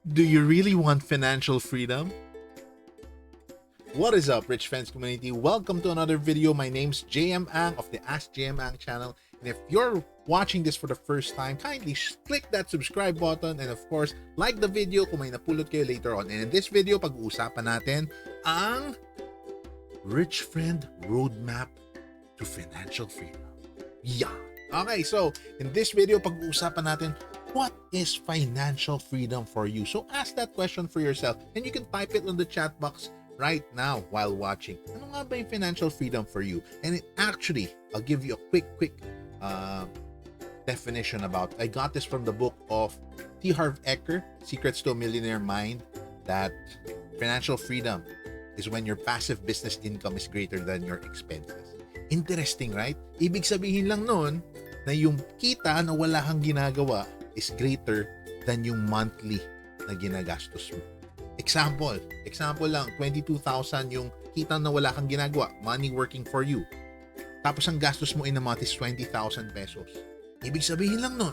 Do you really want financial freedom? What is up, Rich Friends community? Welcome to another video. My name's JM Ang of the Ask JM Ang channel. And if you're watching this for the first time, kindly click that subscribe button and of course, like the video kung may napulot kayo later on. And in this video, pag-uusapan natin ang Rich Friend Roadmap to Financial Freedom. Yeah! Okay, so in this video, pag-uusapan natin what is financial freedom for you? So ask that question for yourself and you can type it on the chat box right now while watching. Ano nga ba yung financial freedom for you? And actually, I'll give you a quick definition about. I got this from the book of T. Harv Eker, Secrets to a Millionaire Mind, that financial freedom is when your passive business income is greater than your expenses. Interesting, right? Ibig sabihin lang nun na yung kita na wala kang ginagawa is greater than yung monthly na ginagastos mo. Example lang, 22,000 yung kita na wala kang ginagawa, money working for you. Tapos ang gastos mo in a month is 20,000 pesos. Ibig sabihin lang nun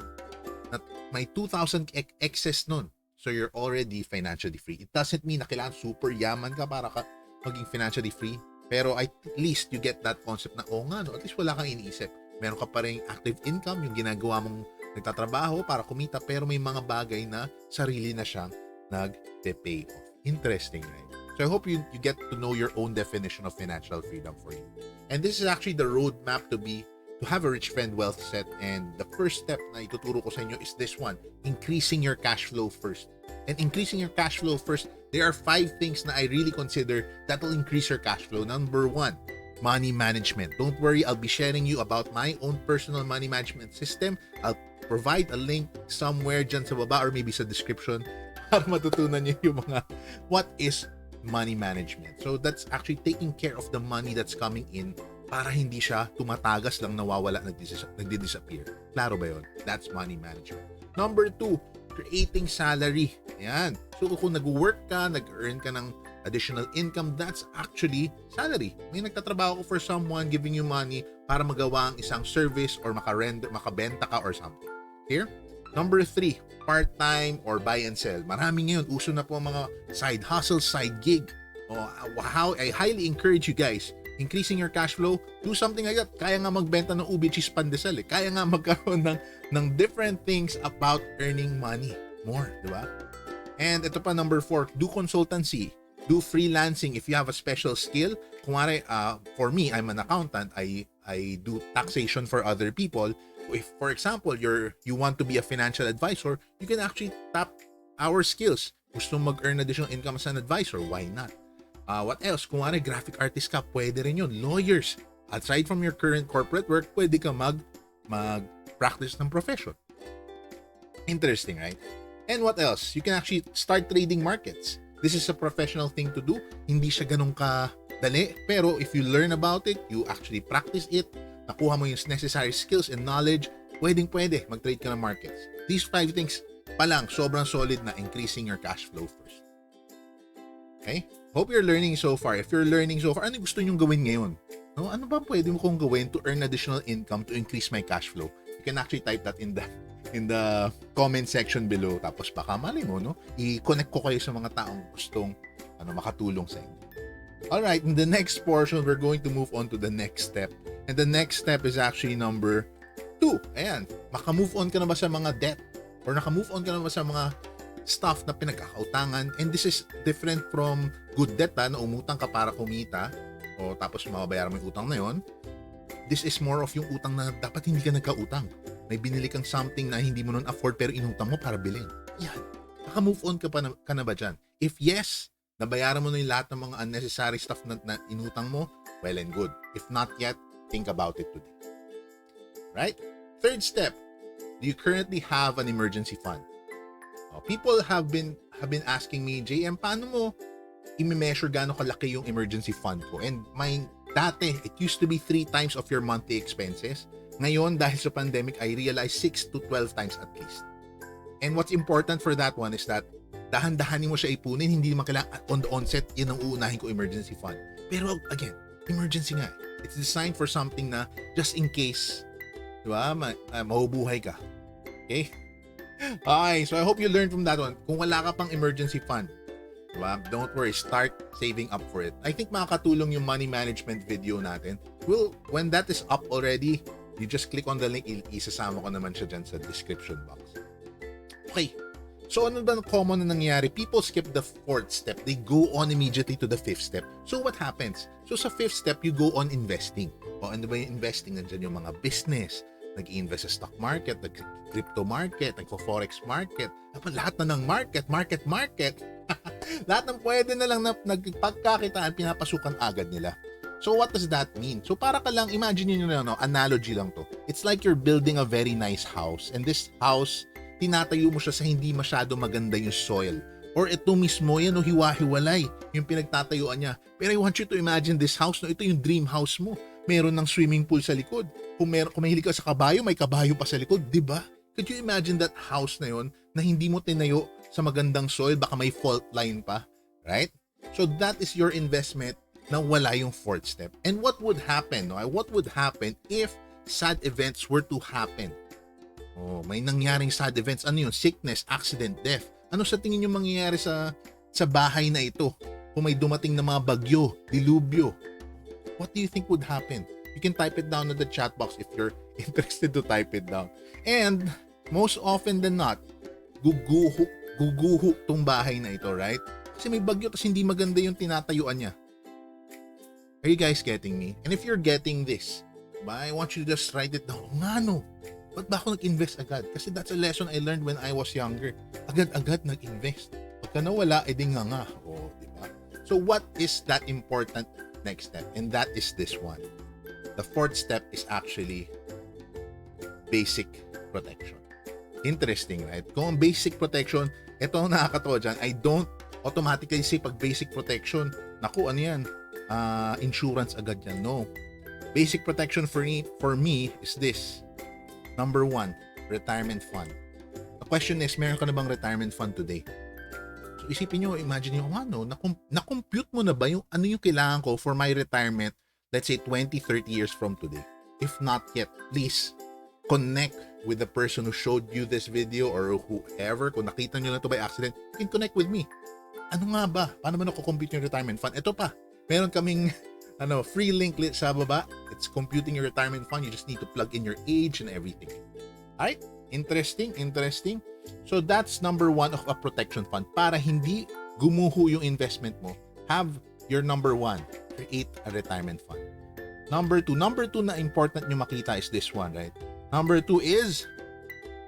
na may 2,000 excess nun. So you're already financially free. It doesn't mean na kailangan super yaman ka para ka maging financially free. Pero at least you get that concept na, at least wala kang iniisip. Meron ka pa rin active income, yung ginagawa mong nagtatrabaho para kumita, pero may mga bagay na sarili na siyang nag-pay off. Interesting, right? So I hope you get to know your own definition of financial freedom for you. And this is actually the roadmap to have a rich friend wealth set. And the first step na ituturo ko sa inyo is this one, increasing your cash flow first. And increasing your cash flow first, there are 5 things na I really consider that will increase your cash flow. Number 1, money management. Don't worry, I'll be sharing you about my own personal money management system. I'll provide a link somewhere dyan sa baba or maybe sa description para matutunan niyo yung mga what is money management. So that's actually taking care of the money that's coming in para hindi siya tumatagas lang, nawawala, nagdi-disappear. Klaro ba yun? That's money management. Number 2, creating salary. Ayan. So kung nag-work ka, nag-earn ka ng additional income, that's actually salary. May nagtatrabaho ko for someone giving you money para magawa ang isang service or makabenta ka or something. Here? Number 3, part-time or buy and sell. Marami ngayon, uso na po ang mga side hustle, side gig. How I highly encourage you guys, increasing your cash flow, do something like that. Kaya nga magbenta ng ubi cheese pandesal. Kaya nga magkaroon ng different things about earning money more, di ba? And ito pa, number 4, do consultancy. Do freelancing if you have a special skill. Kumare, for me, I'm an accountant. I do taxation for other people. If, for example, you want to be a financial advisor, you can actually tap our skills. Gusto mag-earn additional income as an advisor, why not? What else? Kumare, graphic artist ka, pwede rin yun. Lawyers. Aside from your current corporate work, pwede ka mag-practice ng profession. Interesting, right? And what else? You can actually start trading markets. This is a professional thing to do. Hindi siya ganun kadali. Pero if you learn about it, you actually practice it, nakuha mo yung necessary skills and knowledge, pwede mag-trade ka ng markets. These 5 things pa lang, sobrang solid na increasing your cash flow first. Okay? Hope you're learning so far. If you're learning so far, ano gusto nyong gawin ngayon? No? Ano ba pwede mo kong gawin to earn additional income to increase my cash flow? You can actually type that in the comment section below. Tapos baka mali mo, no? I-connect ko kayo sa mga taong gustong makatulong sa inyo. Alright, in the next portion, we're going to move on to the next step. And the next step is actually number 2. Ayan, maka-move on ka na ba sa mga debt? Or naka-move on ka na ba sa mga stuff na pinagkakautangan? And this is different from good debt, na umutang ka para kumita o tapos mababayaran mo yung utang na yon. This is more of yung utang na dapat hindi ka nagkautang. May binili kang something na hindi mo nun afford pero inutang mo para bilhin. Yan. Naka-move on ka na ba dyan? If yes, nabayaran mo na yung lahat ng mga unnecessary stuff na inutang mo, well and good. If not yet, think about it today. Right? Third step, do you currently have an emergency fund? People have been asking me, JM, paano mo i-measure gaano kalaki yung emergency fund ko? And dati, it used to be 3 times of your monthly expenses. Ngayon, dahil sa pandemic, I realized 6 to 12 times at least. And what's important for that one is that dahan-dahanin mo siya ipunin, hindi naman kailangan on the onset, yun ang uunahin ko emergency fund. Pero again, emergency nga. It's designed for something na just in case, di ba, mahubuhay ka. Okay? Okay, so I hope you learned from that one. Kung wala ka pang emergency fund, diba? Don't worry, start saving up for it. I think makakatulong yung money management video natin. Well, when that is up already, you just click on the link. Isasama ko naman siya dyan sa description box. Okay. So ano ba common na nangyayari? People skip the fourth step. They go on immediately to the fifth step. So what happens? So sa fifth step, you go on investing. O ano ba yung investing? Nandiyan yung mga business. Nag-i-invest sa stock market, nag-crypto market, nag-forex market. Lahat na ng market. Lahat ng pwede na lang na nagpagkakitaan, pinapasukan agad nila. So what does that mean? So para ka lang, imagine nyo na, analogy lang to. It's like you're building a very nice house. And this house, tinatayo mo siya sa hindi masyado maganda yung soil. Or ito mismo, yan o hiwa-hiwalay yung pinagtatayuan niya. Pero I want you to imagine this house, no? Ito yung dream house mo. Meron ng swimming pool sa likod. Kung mahilig ka sa kabayo, may kabayo pa sa likod, di ba? Could you imagine that house na yon na hindi mo tinayo sa magandang soil, baka may fault line pa, right? So that is your investment na wala yung fourth step. And what would happen? No? What would happen if sad events were to happen? Oh, may nangyaring sad events. Ano yun? Sickness, accident, death. Ano sa tingin nyo mangyayari sa bahay na ito? Kung may dumating na mga bagyo, dilubyo, what do you think would happen? You can type it down in the chat box if you're interested to type it down. And most often than not, guguho tong bahay na ito, right? Kasi may bagyo tapos hindi maganda yung tinatayuan niya. Are you guys getting me? And if you're getting this, I want you to just write it down. Nga no, ba't ba ako nag-invest agad? Kasi that's a lesson I learned when I was younger. Agad-agad nag-invest. Pagka nawala, edi nga. O, diba? So what is that important next step? And that is this one. The fourth step is actually basic protection. Interesting, right? Kung basic protection, ito ang nakakatawa dyan. I don't automatically say pag basic protection, naku, ano yan? Insurance agad yan. No. Basic protection for me is this. Number 1, retirement fund. The question is, meron ka na bang retirement fund today? So isipin nyo, imagine nyo, na-compute mo na ba yung ano yung kailangan ko for my retirement, let's say 20, 30 years from today? If not yet, please connect with the person who showed you this video or whoever. Kung nakita nyo na to by accident, you can connect with me. Ano nga ba? Paano ba nakukompute yung retirement fund? Ito pa, meron kaming free link sa baba. It's computing your retirement fund. You just need to plug in your age and everything. Alright? Interesting. So that's number 1 of a protection fund. Para hindi gumuho yung investment mo, have your number 1, create a retirement fund. Number 2 na important nyo makita is this one, right? Number 2 is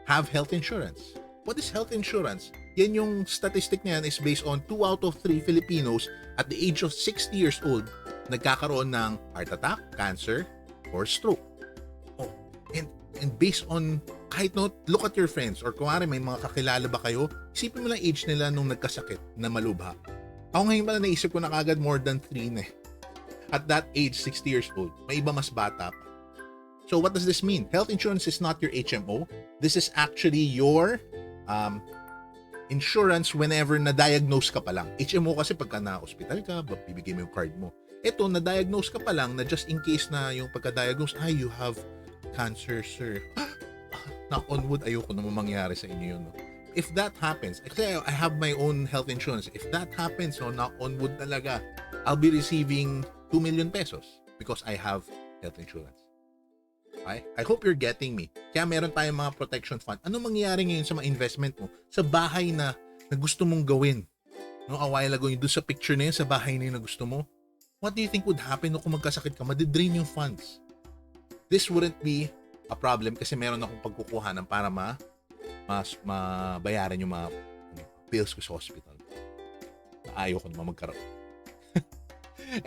have health insurance. What is health insurance? Yan yung statistic na yan is based on 2 out of 3 Filipinos at the age of 60 years old nagkakaroon ng heart attack, cancer, or stroke. Oh, and based on, kahit look at your friends, or kung may mga kakilala ba kayo, isipin mo lang age nila nung nagkasakit na malubha. Ako ngayon pala naisip ko na kagad more than 3 na. At that age, 60 years old, may iba mas bata pa. So what does this mean? Health insurance is not your HMO. This is actually your insurance whenever na-diagnose ka pa lang. HMO kasi pagka na-hospital ka, bibigay mo yung card mo. Ito, na-diagnose ka pa lang na just in case na yung pagka-diagnose, you have cancer, sir. Knock on wood, ayoko naman mangyari sa inyo yun. No? If that happens, kasi I have my own health insurance. If that happens, knock on wood talaga, I'll be receiving 2 million pesos because I have health insurance. Okay? I hope you're getting me. Kaya meron tayong mga protection fund. Ano mangyayari ngayon sa mga investment mo? Sa bahay na gusto mong gawin? No, a while ago, doon sa picture na yun, sa bahay na yun na gusto mo? What do you think would happen kung magkasakit ka? Madidrain yung funds. This wouldn't be a problem kasi meron akong pagkukuhanan para mabayaran yung mga bills ko sa hospital. Ayaw ko naman magkaroon.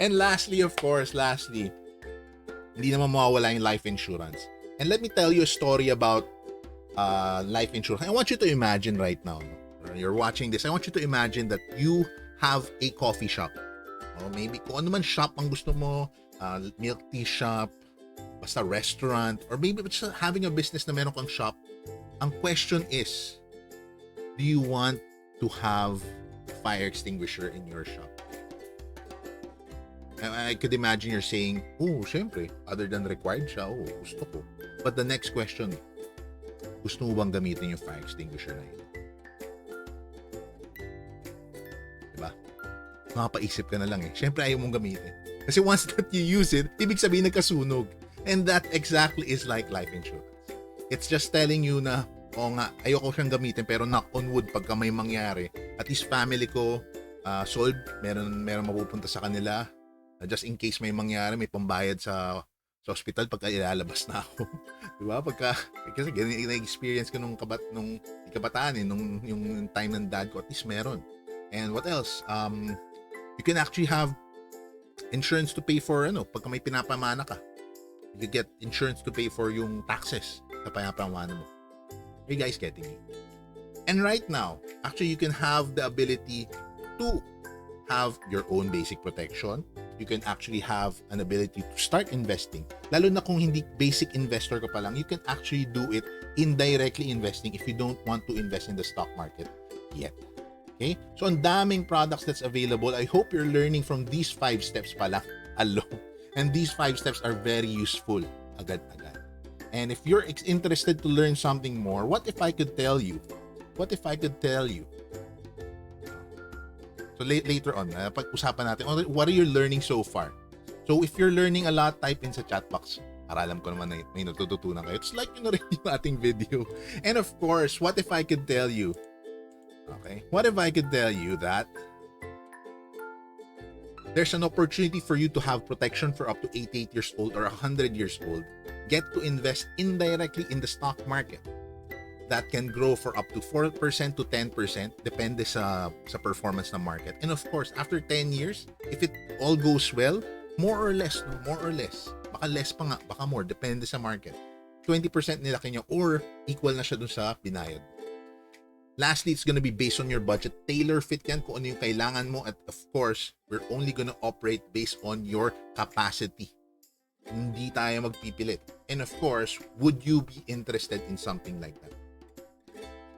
And lastly, of course, hindi naman mawawala yung life insurance. And let me tell you a story about life insurance. I want you to imagine right now, you're watching this, I want you to imagine that you have a coffee shop. Or maybe kung ano man shop ang gusto mo, milk tea shop, basta restaurant, or maybe just having a business na meron kang shop. Ang question is, do you want to have a fire extinguisher in your shop? I could imagine you're saying, syempre, other than required siya, gusto ko. But the next question, gusto mo bang gamitin yung fire extinguisher na yun? Diba? Makapaisip ka na lang eh. Syempre ayaw mong gamitin. Kasi once that you use it, ibig sabihin nagkasunog. And that exactly is like life insurance. It's just telling you na, oo nga, ayoko siyang gamitin pero knock on wood pagka may mangyari. At least family ko, solved. Meron mapupunta sa kanila. Just in case may mangyari, may pambayad sa hospital pagka ilalabas na ako. Diba? Kasi na-experience ko nung kabataan nung yung time ng dad ko, at least meron. And what else? You can actually have insurance to pay for pagka may pinapamana ka. You get insurance to pay for yung taxes sa pinapamana mo. Are you guys getting me? And right now, actually you can have the ability to have your own basic protection. You can actually have an ability to start investing. Lalo na kung hindi basic investor ka pa lang, you can actually do it indirectly investing if you don't want to invest in the stock market yet. Okay? So, ang daming products that's available. I hope you're learning from these 5 steps pala alone. And these 5 steps are very useful agad-agad. And if you're interested to learn something more, what if I could tell you? So later on, pag-usapan natin, what are you learning so far? So if you're learning a lot, type in sa chat box. Para alam ko naman na may natututunan kayo. It's like yun na rin yung ating video. And of course, what if I could tell you? Okay, what if I could tell you that there's an opportunity for you to have protection for up to 88 years old or 100 years old. Get to invest indirectly in the stock market. That can grow for up to 4% to 10%, depende sa performance ng market. And of course, after 10 years, if it all goes well, more or less, baka less pa nga, baka more, depende sa market. 20% nilaki niya or equal na siya dun sa binayad. Lastly, it's gonna be based on your budget. Tailor fit yan kung ano yung kailangan mo. At of course, we're only gonna operate based on your capacity. Hindi tayo magpipilit. And of course, would you be interested in something like that?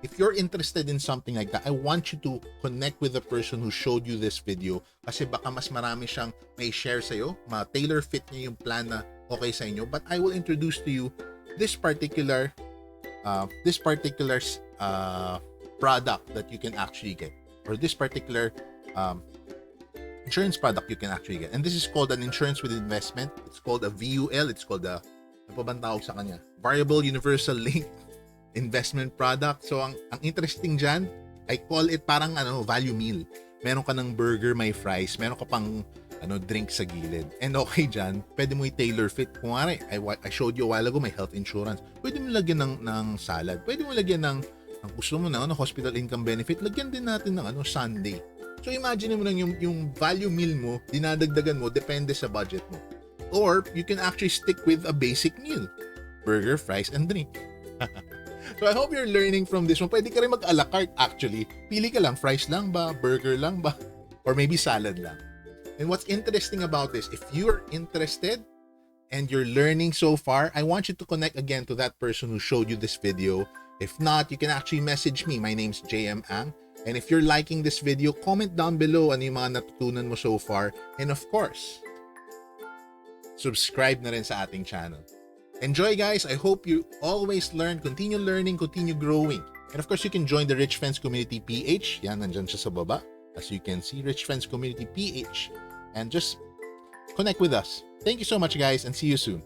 If you're interested in something like that, I want you to connect with the person who showed you this video kasi baka mas marami siyang may share sa'yo. Ma-tailor fit niya yung plan na okay sa inyo. But I will introduce to you this particular product that you can actually get, or this particular insurance product you can actually get. And this is called an insurance with investment. It's called a VUL. It's called a, ano pa bang tawag sa kanya? Variable Universal Link Investment Product. So, ang interesting dyan, I call it parang value meal. Meron ka ng burger, may fries, meron ka pang drink sa gilid. And okay dyan, pwede mo i-tailor fit. Kung I showed you a while ago, may health insurance. Pwede mo lagyan ng salad. Pwede mo lagyan ng gusto mo na hospital income benefit. Lagyan din natin ng Sunday. So imagine mo lang yung value meal mo, dinadagdagan mo, depende sa budget mo. Or you can actually stick with a basic meal. Burger, fries, and drink. So I hope you're learning from this one. Pwede ka rin mag-a la carte actually. Pili ka lang, fries lang ba, burger lang ba, or maybe salad lang. And what's interesting about this, if you're interested and you're learning so far, I want you to connect again to that person who showed you this video. If not, you can actually message me. My name's JM Ang. And if you're liking this video, comment down below ano yung mga natutunan mo so far. And of course, subscribe na rin sa ating channel. Enjoy guys. I hope you always learn, continue learning, continue growing. And of course, you can join the Rich Friends Community PH. Yan, nandyan siya sa baba. As you can see, Rich Friends Community PH. And just connect with us. Thank you so much guys and see you soon.